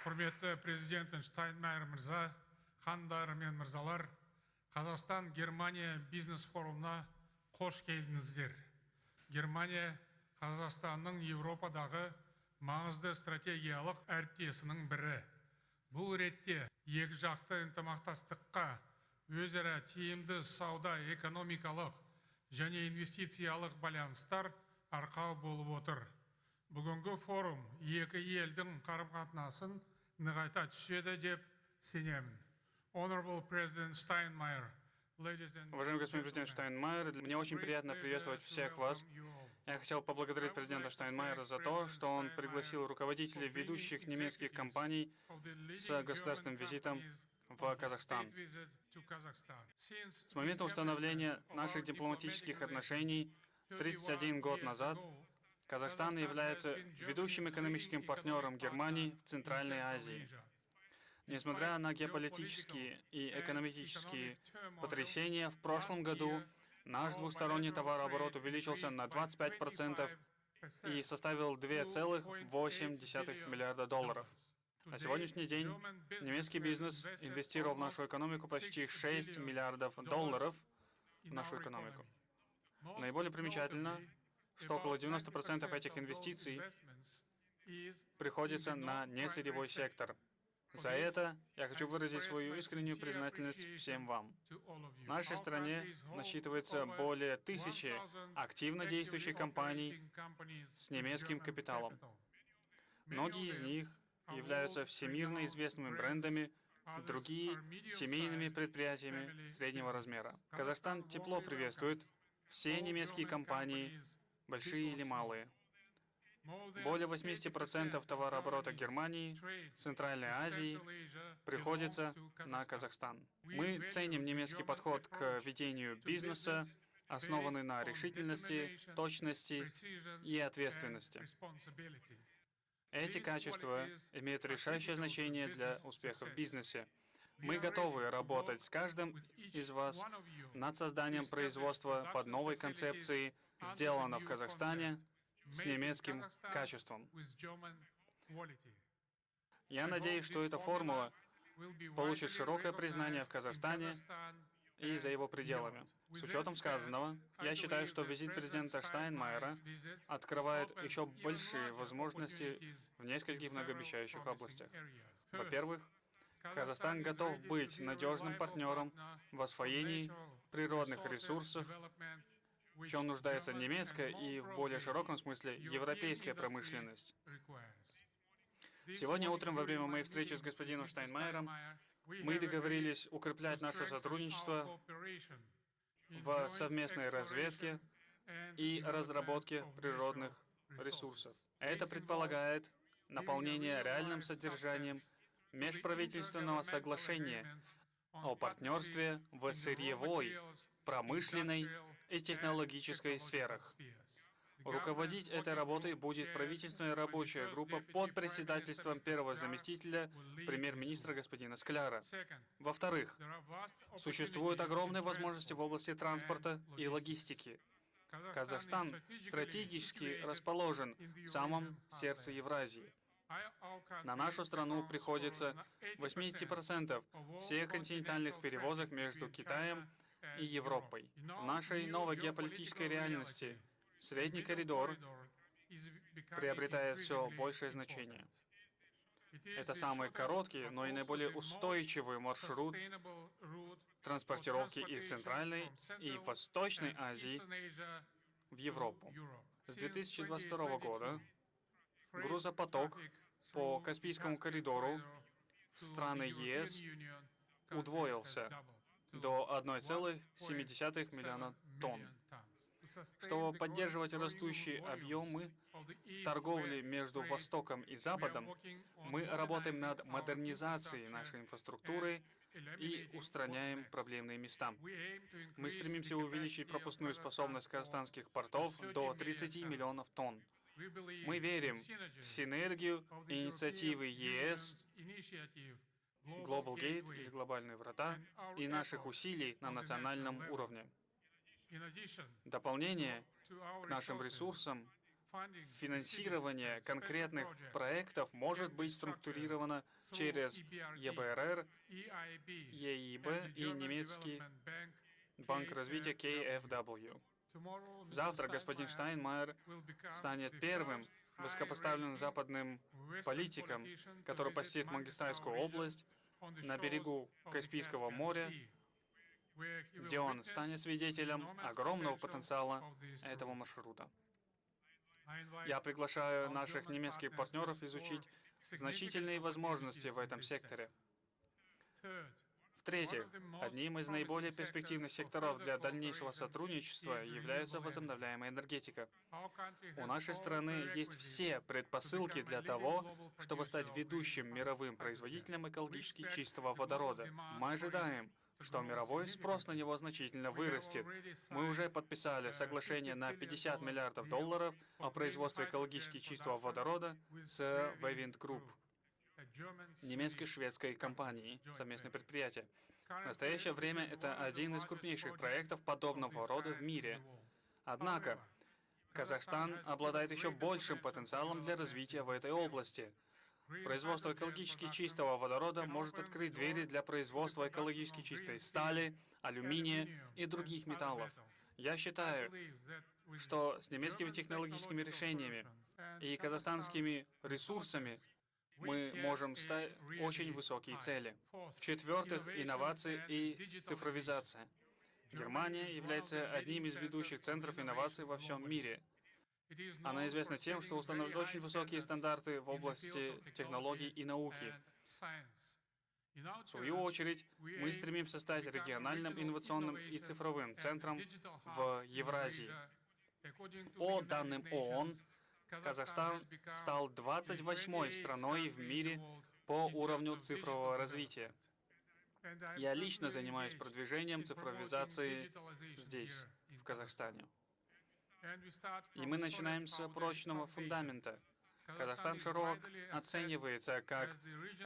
Құрметті президент Штайнмайер мырза, ханымдар мен мырзалар, Қазақстан-Германия бизнес-форумына қош келдіңіздер. Германия Қазақстанның Еуропадағы маңызды стратегиялық әріптесінің бірі. Бұл ретте екі жақты ынтымақтастыққа, өзара тиімді сауда, экономикалық және инвестициялық байланыстар арқау болып отыр. Бүгінгі форум екі елдің қарым-қатынасын нығайта түседі деп сенемін. Honorable President Steinmeier, Уважаемый господин президент Штайнмайер, мне очень приятно приветствовать всех вас. Я хотел поблагодарить президента Штайнмайера за то, что он пригласил руководителей ведущих немецких компаний с государственным визитом в Казахстан. С момента установления наших дипломатических отношений 31 год назад Казахстан является ведущим экономическим партнером Германии в Центральной Азии. Несмотря на геополитические и экономические потрясения, в прошлом году наш двусторонний товарооборот увеличился на 25% и составил 2,8 миллиарда долларов. На сегодняшний день немецкий бизнес инвестировал в нашу экономику почти 6 миллиардов долларов в нашу экономику. Наиболее примечательно, что около 90% этих инвестиций приходится на несырьевой сектор. За это я хочу выразить свою искреннюю признательность всем вам. В нашей стране насчитывается более 1000 активно действующих компаний с немецким капиталом. Многие из них являются всемирно известными брендами, другие — семейными предприятиями среднего размера. Казахстан тепло приветствует все немецкие компании, большие или малые. Более 80% товарооборота Германии, Центральной Азии приходится на Казахстан. Мы ценим немецкий подход к ведению бизнеса, основанный на решительности, точности и ответственности. Эти качества имеют решающее значение для успеха в бизнесе. Мы готовы работать с каждым из вас над созданием производства под новой концепцией «Сделано в Казахстане» с немецким качеством. Я надеюсь, что эта формула получит широкое признание в Казахстане и за его пределами. С учетом сказанного, я считаю, что визит президента Штайнмайера открывает еще большие возможности в нескольких многообещающих областях. Во-первых, Казахстан готов быть надежным партнером в освоении природных ресурсов, в чем нуждается немецкая и, в более широком смысле, европейская промышленность. Сегодня утром, во время моей встречи с господином Штайнмайером, мы договорились укреплять наше сотрудничество в совместной разведке и разработке природных ресурсов. Это предполагает наполнение реальным содержанием межправительственного соглашения о партнерстве в сырьевой, промышленной и технологической сферах. Руководить этой работой будет правительственная рабочая группа под председательством первого заместителя премьер-министра господина Скляра. Во-вторых, существуют огромные возможности в области транспорта и логистики. Казахстан стратегически расположен в самом сердце Евразии. На нашу страну приходится 80% всех континентальных перевозок между Китаем и Европой. В нашей новой геополитической реальности средний коридор приобретает все большее значение. Это самый короткий, но и наиболее устойчивый маршрут транспортировки из Центральной и Восточной Азии в Европу. С 2022 года грузопоток по Каспийскому коридору в страны ЕС удвоился до 1,7 миллиона тонн. Чтобы поддерживать растущие объемы торговли между Востоком и Западом, мы работаем над модернизацией нашей инфраструктуры и устраняем проблемные места. Мы стремимся увеличить пропускную способность казахстанских портов до 30 миллионов тонн. Мы верим в синергию инициативы ЕС, Global Gate или глобальные врата и наших усилий на национальном уровне. Дополнение к нашим ресурсам финансирование конкретных проектов может быть структурировано через ЕБРР, ЕИБ и немецкий банк развития KfW. Завтра господин Штайнмайер станет первым высокопоставленным западным политиком, который посетит Мангистайскую область на берегу Каспийского моря, где он станет свидетелем огромного потенциала этого маршрута. Я приглашаю наших немецких партнеров изучить значительные возможности в этом секторе. В-третьих, одним из наиболее перспективных секторов для дальнейшего сотрудничества является возобновляемая энергетика. У нашей страны есть все предпосылки для того, чтобы стать ведущим мировым производителем экологически чистого водорода. Мы ожидаем, что мировой спрос на него значительно вырастет. Мы уже подписали соглашение на $50 миллиардов о производстве экологически чистого водорода с Wavin Group, немецко-шведской компанией, совместное предприятие. В настоящее время это один из крупнейших проектов подобного рода в мире. Однако, Казахстан обладает еще большим потенциалом для развития в этой области. Производство экологически чистого водорода может открыть двери для производства экологически чистой стали, алюминия и других металлов. Я считаю, что с немецкими технологическими решениями и казахстанскими ресурсами мы можем ставить очень высокие цели. В-четвертых, инновации и цифровизация. Германия является одним из ведущих центров инноваций во всем мире. Она известна тем, что установит очень высокие стандарты в области технологий и науки. В свою очередь, мы стремимся стать региональным инновационным и цифровым центром в Евразии. По данным ООН, Казахстан стал 28-й страной в мире по уровню цифрового развития. Я лично занимаюсь продвижением цифровизации здесь, в Казахстане. И мы начинаем с прочного фундамента. Казахстан широко оценивается как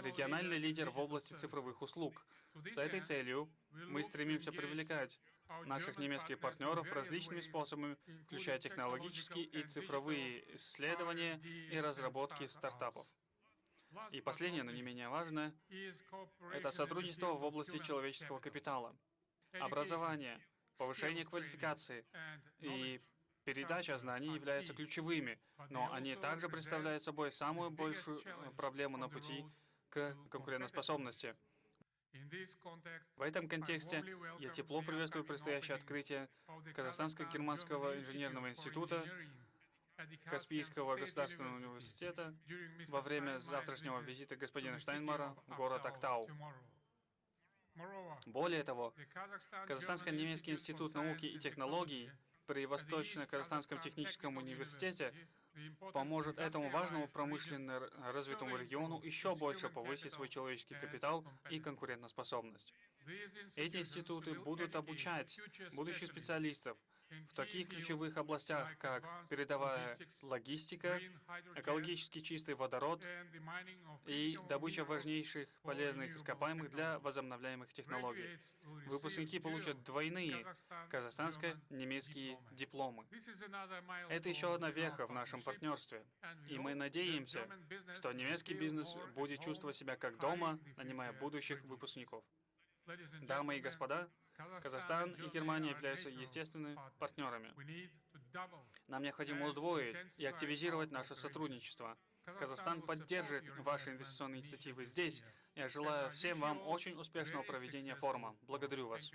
региональный лидер в области цифровых услуг. С этой целью мы стремимся привлекать наших немецких партнеров различными способами, включая технологические и цифровые исследования и разработки стартапов. И последнее, но не менее важное, это сотрудничество в области человеческого капитала, образование, повышение квалификации и передача знаний являются ключевыми, но они также представляют собой самую большую проблему на пути к конкурентоспособности. В этом контексте я тепло приветствую предстоящее открытие Казахстанско-Германского инженерного института, Каспийского государственного университета во время завтрашнего визита господина Штайнмайера в город Актау. Более того, Казахстанско-немецкий институт науки и технологий при Восточно-Казахстанском техническом университете поможет этому важному промышленно развитому региону еще больше повысить свой человеческий капитал и конкурентоспособность. Эти институты будут обучать будущих специалистов в таких ключевых областях, как передовая логистика, экологически чистый водород и добыча важнейших полезных ископаемых для возобновляемых технологий. Выпускники получат двойные казахстанско-немецкие дипломы. Это еще одна веха в нашем партнерстве, и мы надеемся, что немецкий бизнес будет чувствовать себя как дома, нанимая будущих выпускников. Дамы и господа, Казахстан и Германия являются естественными партнерами. Нам необходимо удвоить и активизировать наше сотрудничество. Казахстан поддержит ваши инвестиционные инициативы здесь. Я желаю всем вам очень успешного проведения форума. Благодарю вас.